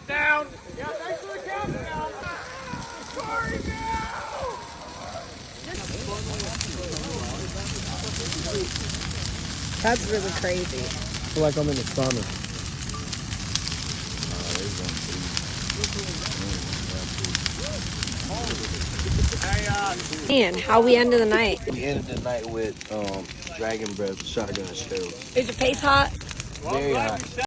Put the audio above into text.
Down. Yeah, thanks for the countdown. Sorry now. That's really crazy. I feel like I'm in the sauna. Man, how we ended the night? We ended the night with Dragon Breath shotgun shells. Is your face hot? Very hot.